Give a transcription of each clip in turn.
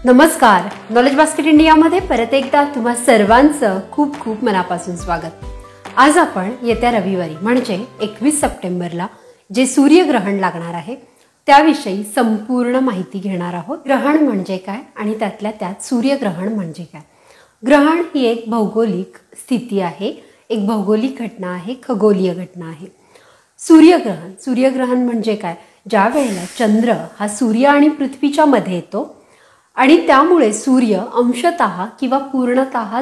नमस्कार. Knowledge basket इंडियामध्ये परत एकदा तुम्हा सर्वांचं खूप खूप मनापासून स्वागत. आज आपण येत्या रविवारी म्हणजे 21 सप्टेंबरला जे सूर्यग्रहण लागणार आहे त्याविषयी संपूर्ण माहिती घेणार आहोत. ग्रहण म्हणजे काय आणि त्यातल्या त्यात सूर्यग्रहण म्हणजे काय. ग्रहण ही एक भौगोलिक स्थिती आहे, एक भौगोलिक घटना आहे, खगोलीय घटना आहे. सूर्यग्रहण म्हणजे काय, ज्या वेळेला चंद्र हा सूर्य आणि पृथ्वीच्या मध्ये येतो आणि त्यामुळे सूर्य अंशतः किंवा पूर्णतः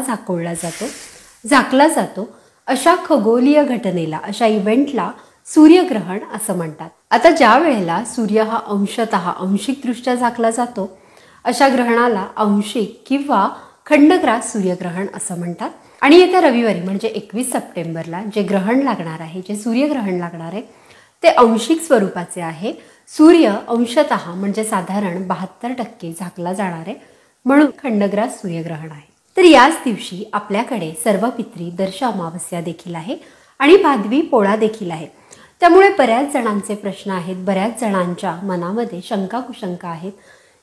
झाकला जातो अशा खगोलीय घटनेला, अशा इव्हेंटला सूर्यग्रहण असं म्हणतात. आता ज्या वेळेला सूर्य हा आंशिकदृष्ट्या झाकला जातो अशा ग्रहणाला आंशिक किंवा खंडग्रास सूर्यग्रहण असं म्हणतात. आणि येत्या रविवारी म्हणजे 21 सप्टेंबरला जे ग्रहण लागणार आहे, जे सूर्यग्रहण लागणार आहे ते आंशिक स्वरूपाचे आहे. सूर्य अंशतः म्हणजे साधारण 72% झाकला जाणार आहे, म्हणून खंडग्रास सूर्यग्रहण आहे. तर याच दिवशी आपल्याकडे सर्वपित्री दर्श अमावस्या देखील आहे आणि भादवी पोळा देखील आहे. त्यामुळे बऱ्याच जणांचे प्रश्न आहेत, बऱ्याच जणांच्या मनामध्ये शंका कुशंका आहेत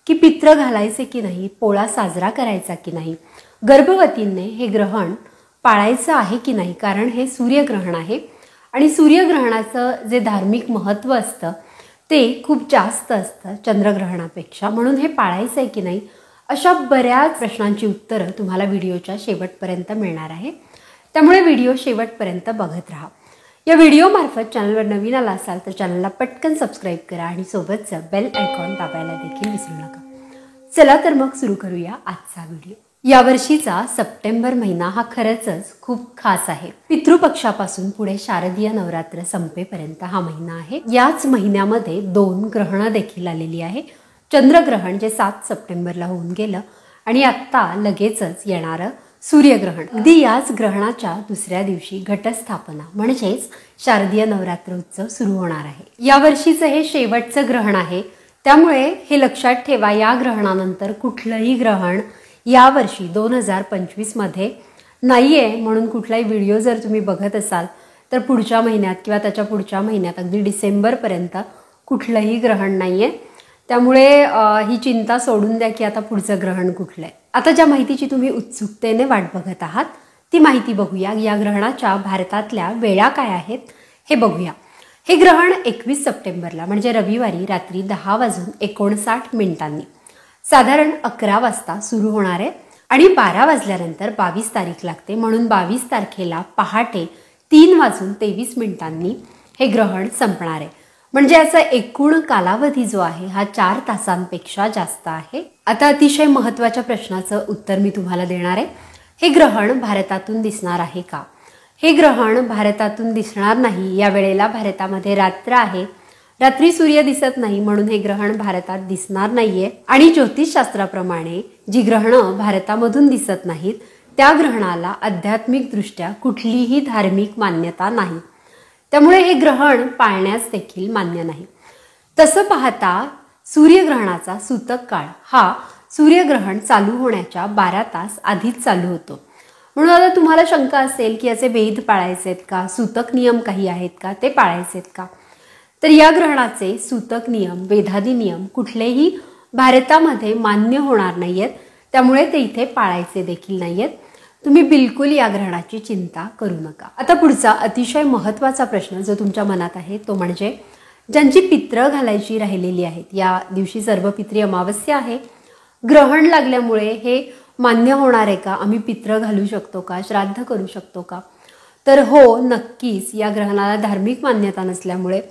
की पित्र घालायचे की नाही, पोळा साजरा करायचा की नाही, गर्भवतींनी हे ग्रहण पाळायचं आहे की नाही, कारण हे सूर्यग्रहण आहे आणि सूर्यग्रहणाचं जे धार्मिक महत्त्व असतं ते खूप जास्त असतं चंद्रग्रहणापेक्षा, म्हणून हे पाळायचं आहे की नाही, अशा बऱ्याच प्रश्नांची उत्तरं तुम्हाला व्हिडिओच्या शेवटपर्यंत मिळणार आहे. त्यामुळे व्हिडिओ शेवटपर्यंत बघत राहा. या व्हिडिओमार्फत चॅनलवर नवीन आला असाल तर चॅनलला पटकन सबस्क्राईब करा आणि सोबतचं बेल आयकॉन दाबायला देखील विसरू नका. चला तर मग सुरू करूया आजचा व्हिडिओ. यावर्षीचा सप्टेंबर महिना हा खरंच खूप खास आहे. पितृपक्षापासून पुढे शारदीय नवरात्र संपेपर्यंत हा महिना आहे. याच महिन्यामध्ये 2 ग्रहणं देखील आलेली आहे. चंद्रग्रहण जे 7 सप्टेंबरला होऊन गेलं आणि आत्ता लगेचच येणारं सूर्यग्रहण. अगदी याच ग्रहणाच्या दुसऱ्या दिवशी घटस्थापना म्हणजेच शारदीय नवरात्र उत्सव सुरू होणार आहे. यावर्षीचं हे शेवटचं ग्रहण आहे, त्यामुळे हे लक्षात ठेवा, या ग्रहणानंतर कुठलंही ग्रहण यावर्षी 2025 मध्ये नाही आहे. म्हणून कुठलाही व्हिडिओ जर तुम्ही बघत असाल तर पुढच्या महिन्यात किंवा त्याच्या पुढच्या महिन्यात अगदी डिसेंबरपर्यंत कुठलंही ग्रहण नाही आहे. त्यामुळे ही चिंता सोडून द्या की आता पुढचं ग्रहण कुठलं आहे. आता ज्या माहितीची तुम्ही उत्सुकतेने वाट बघत आहात ती माहिती बघूया. या ग्रहणाच्या भारतातल्या वेळा काय आहेत हे बघूया. हे ग्रहण 21 सप्टेंबरला म्हणजे रविवारी रात्री 10:59 साधारण 11 वाजता सुरू होणार आहे आणि 12 वाजल्यानंतर 22 तारीख लागते, म्हणून 22 तारखेला पहाटे 3:23 हे ग्रहण संपणार आहे. म्हणजे याचा एकूण कालावधी जो आहे हा 4 तासांपेक्षा जास्त आहे. आता अतिशय महत्त्वाच्या प्रश्नाचं उत्तर मी तुम्हाला देणार आहे. हे ग्रहण भारतातून दिसणार आहे का? हे ग्रहण भारतातून दिसणार नाही. या वेळेला भारतामध्ये रात्र आहे, रात्री सूर्य दिसत नाही, म्हणून हे ग्रहण भारतात दिसणार नाहीये. आणि ज्योतिषशास्त्राप्रमाणे जी ग्रहणं भारतामधून दिसत नाहीत त्या ग्रहणाला आध्यात्मिक दृष्ट्या कुठलीही धार्मिक मान्यता नाही, त्यामुळे हे ग्रहण पाळण्यास देखील मान्य नाही. तसं पाहता सूर्यग्रहणाचा सूतक काळ हा सूर्यग्रहण चालू होण्याच्या 12 तास आधीच चालू होतो. म्हणून आता तुम्हाला शंका असेल की याचे वेध पाळायचे आहेत का, सूतक नियम काही आहेत का, ते पाळायचे आहेत का. तर या ग्रहणाचे सूतक नियम, वेधादी नियम कुठलेही भारतामध्ये मान्य होणार नाही आहेत, त्यामुळे ते इथे पाळायचे देखील नाही आहेत. तुम्ही बिलकुल या ग्रहणाची चिंता करू नका. आता पुढचा अतिशय महत्त्वाचा प्रश्न जो तुमच्या मनात आहे तो म्हणजे ज्यांची पित्र घालायची राहिलेली आहेत. या दिवशी सर्वपित्री अमावस्या आहे. ग्रहण लागल्यामुळे हे मान्य होणार आहे का? आम्ही पित्र घालू शकतो का, श्राद्ध करू शकतो का? तर हो, नक्कीच. या ग्रहणाला धार्मिक मान्यता नसल्यामुळे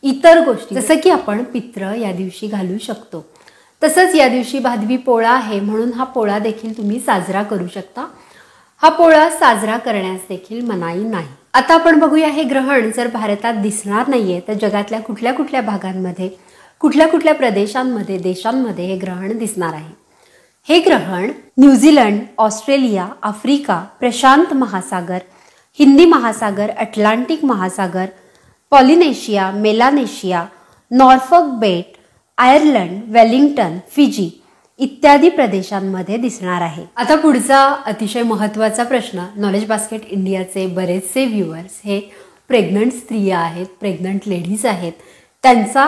इतर गोष्टी जसं की आपण पित्र या दिवशी घालू शकतो. तसंच या दिवशी भादवी पोळा आहे, म्हणून हा पोळा देखील तुम्ही साजरा करू शकता. हा पोळा साजरा करण्यास देखील मनाई नाही. आता आपण बघूया, हे ग्रहण जर भारतात दिसणार नाहीये तर जगातल्या कुठल्या कुठल्या भागांमध्ये, कुठल्या कुठल्या प्रदेशांमध्ये, देशांमध्ये हे ग्रहण दिसणार आहे. हे ग्रहण न्यूझीलंड, ऑस्ट्रेलिया, आफ्रिका, प्रशांत महासागर, हिंदी महासागर, अटलांटिक महासागर, पॉलिनेशिया, मेलानेशिया, नॉर्फॉक बेट, आयर्लंड, वेलिंग्टन, फिजी इत्यादी प्रदेशांमध्ये दिसणार आहे. आता पुढचा अतिशय महत्त्वाचा प्रश्न. नॉलेज बास्केट इंडियाचे बरेचसे व्ह्युअर्स हे प्रेग्नंट स्त्रिया आहेत, प्रेग्नंट लेडीज आहेत. त्यांचा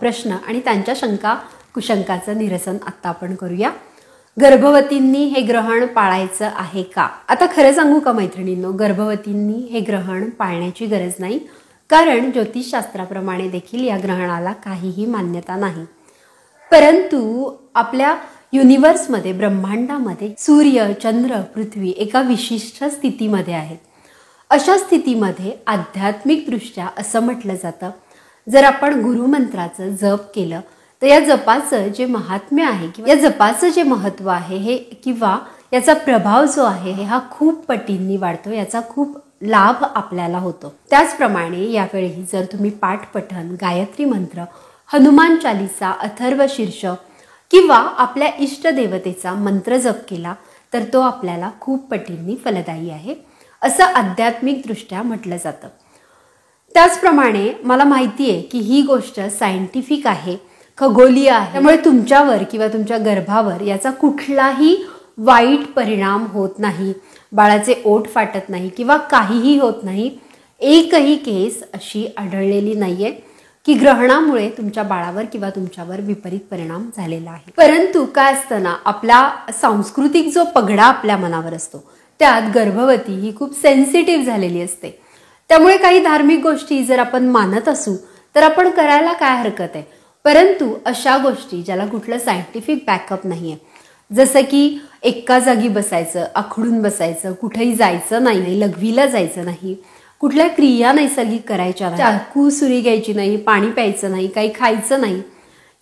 प्रश्न आणि त्यांच्या शंका कुशंकाचं निरसन आत्ता आपण करूया. गर्भवतींनी हे ग्रहण पाळायचं आहे का? आता खरं सांगू का मैत्रिणींनो, गर्भवतींनी हे ग्रहण पाळण्याची गरज नाही, कारण ज्योतिषशास्त्राप्रमाणे देखील या ग्रहणाला काहीही मान्यता नाही. परंतु आपल्या युनिव्हर्समध्ये, ब्रह्मांडामध्ये सूर्य, चंद्र, पृथ्वी एका विशिष्ट स्थितीमध्ये आहेत. अशा स्थितीमध्ये आध्यात्मिकदृष्ट्या असं म्हटलं जातं, जर आपण गुरुमंत्राचं जप केलं तर या जपाचं जे महात्म्य आहे किंवा या जपाचं जे महत्त्व आहे हे किंवा याचा प्रभाव जो आहे हा खूप पटींनी वाढतो, याचा खूप लाभ आपल्याला होतो. त्याचप्रमाणे यावेळी जर तुम्ही पाठपठण, गायत्री मंत्र, हनुमान चालीसा, अथर्व शीर्ष किंवा आपल्या इष्टदेवतेचा मंत्र जप केला तर तो आपल्याला खूप पटींनी फलदायी आहे, असं आध्यात्मिकदृष्ट्या म्हटलं जातं. त्याचप्रमाणे मला माहिती आहे की ही गोष्ट सायंटिफिक आहे, खगोलीय आहे, त्यामुळे तुमच्यावर किंवा तुमच्या गर्भावर याचा कुठलाही वाईट परिणाम होत नाही, बाळाचे ओठ फाटत नाही किंवा काहीही होत नाही. एकही केस अशी आढळलेली नाहीये की ग्रहणामुळे तुमच्या बाळावर किंवा तुमच्यावर विपरीत परिणाम झालेला आहे. परंतु काय असतं ना, आपला सांस्कृतिक जो पगडा आपल्या मनावर असतो त्यात गर्भवती ही खूप सेन्सिटिव्ह झालेली असते. त्यामुळे काही धार्मिक गोष्टी जर आपण मानत असू तर आपण करायला काय हरकत आहे. परंतु अशा गोष्टी ज्याला कुठलं सायंटिफिक बॅकअप नाही आहे, जसं की एका जागी बसायचं, आखडून बसायचं, कुठेही जायचं नाही, लघवीला जायचं नाही, कुठल्या क्रिया नैसर्गिक करायच्या नाही, चाकू सुरी घ्यायची नाही, पाणी प्यायचं नाही, काही खायचं नाही,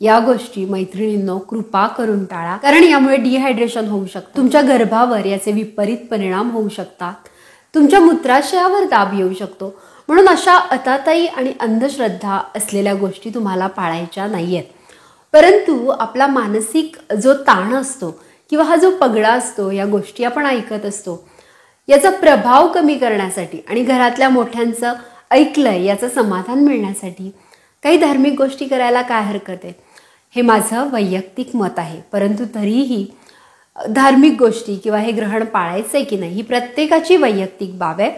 या गोष्टी मैत्रिणींनो कृपा करून टाळा, कारण यामुळे डिहायड्रेशन होऊ शकतं, तुमच्या गर्भावर याचे विपरीत परिणाम होऊ शकतात, तुमच्या मूत्राशयावर दाब येऊ शकतो. म्हणून अशा अताताई आणि अंधश्रद्धा असलेल्या गोष्टी तुम्हाला पाळायच्या नाहीयेत. परंतु आपला मानसिक जो ताण असतो किंवा हा जो पगडा असतो, या गोष्टी आपण ऐकत असतो, याचा प्रभाव कमी करण्यासाठी आणि घरातल्या मोठ्यांचं ऐकलंय याचं समाधान मिळण्यासाठी काही धार्मिक गोष्टी करायला काय हरकत आहे, हे माझं वैयक्तिक मत आहे. परंतु तरीही धार्मिक गोष्टी किंवा हे ग्रहण पाळायचं आहे की नाही ही प्रत्येकाची वैयक्तिक बाब आहे.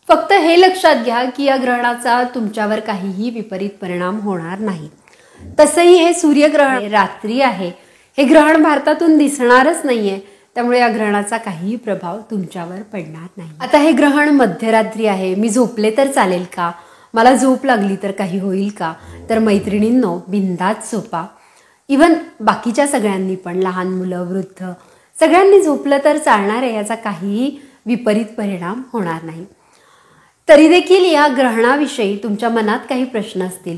फक्त हे लक्षात घ्या की या ग्रहणाचा तुमच्यावर काहीही विपरीत परिणाम होणार नाही. तसंही हे सूर्यग्रहण रात्री आहे, हे ग्रहण भारतातून दिसणारच नाहीये, त्यामुळे या ग्रहणाचा काहीही प्रभाव तुमच्यावर पडणार नाही. आता हे ग्रहण मध्यरात्री आहे, मी झोपले तर चालेल का, मला झोप लागली तर काही होईल का? तर मैत्रिणींनो, बिंदास झोपा. इव्हन बाकीच्या सगळ्यांनी पण, लहान मुलं, वृद्ध सगळ्यांनी झोपलं तर चालणार आहे, याचा काहीही विपरीत परिणाम होणार नाही. तरी देखील या ग्रहणाविषयी तुमच्या मनात काही प्रश्न असतील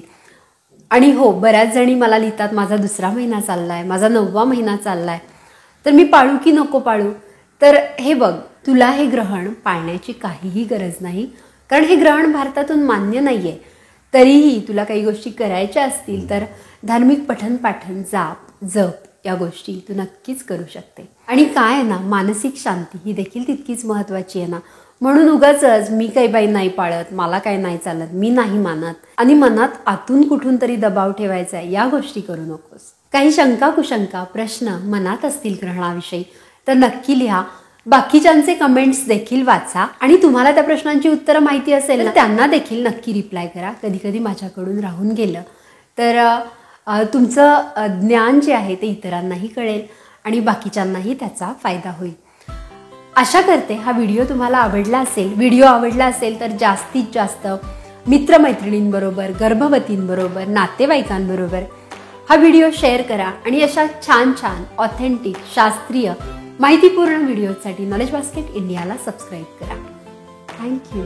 आणि हो, बऱ्याच जणी मला लिहितात, माझा 2रा महिना चाललाय, माझा 9वा महिना चाललाय, तर मी पाळू की नको पाळू. तर हे बघ, तुला हे ग्रहण पाळण्याची काहीही गरज नाही, कारण हे ग्रहण भारतातून मान्य नाहीये. तरीही तुला काही गोष्टी करायच्या असतील तर धार्मिक पठण पाठण, जाप, जप या गोष्टी तू नक्कीच करू शकते. आणि काय आहे ना, मानसिक शांती ही देखील तितकीच महत्त्वाची आहे ना. म्हणून उगाचच मी काही बाई नाही पाळत, मला काय नाही चालत, मी नाही मानत आणि मनात आतून कुठून तरी दबाव ठेवायचा आहे, या गोष्टी करू नकोस. काही शंका कुशंका प्रश्न मनात असतील ग्रहणाविषयी तर नक्की लिहा. बाकीच्यांचे कमेंट्स देखील वाचा आणि तुम्हाला त्या प्रश्नांची उत्तरं माहिती असेल ना, त्यांना देखील नक्की रिप्लाय करा. कधी कधी माझ्याकडून राहून गेलं तर तुमचं ज्ञान जे आहे ते इतरांनाही कळेल आणि बाकीच्यांनाही त्याचा फायदा होईल. आशा करते हा व्हिडिओ तुम्हाला आवडला असेल. व्हिडिओ आवडला असेल तर जास्तीत जास्त मित्रमैत्रिणींबरोबर, गर्भवतींबरोबर, नातेवाईकांबरोबर हा व्हिडिओ शेअर करा आणि अशा छान छान ऑथेंटिक, शास्त्रीय, माहितीपूर्ण व्हिडिओसाठी नॉलेज बास्केट इंडियाला सबस्क्राईब करा. थँक्यू.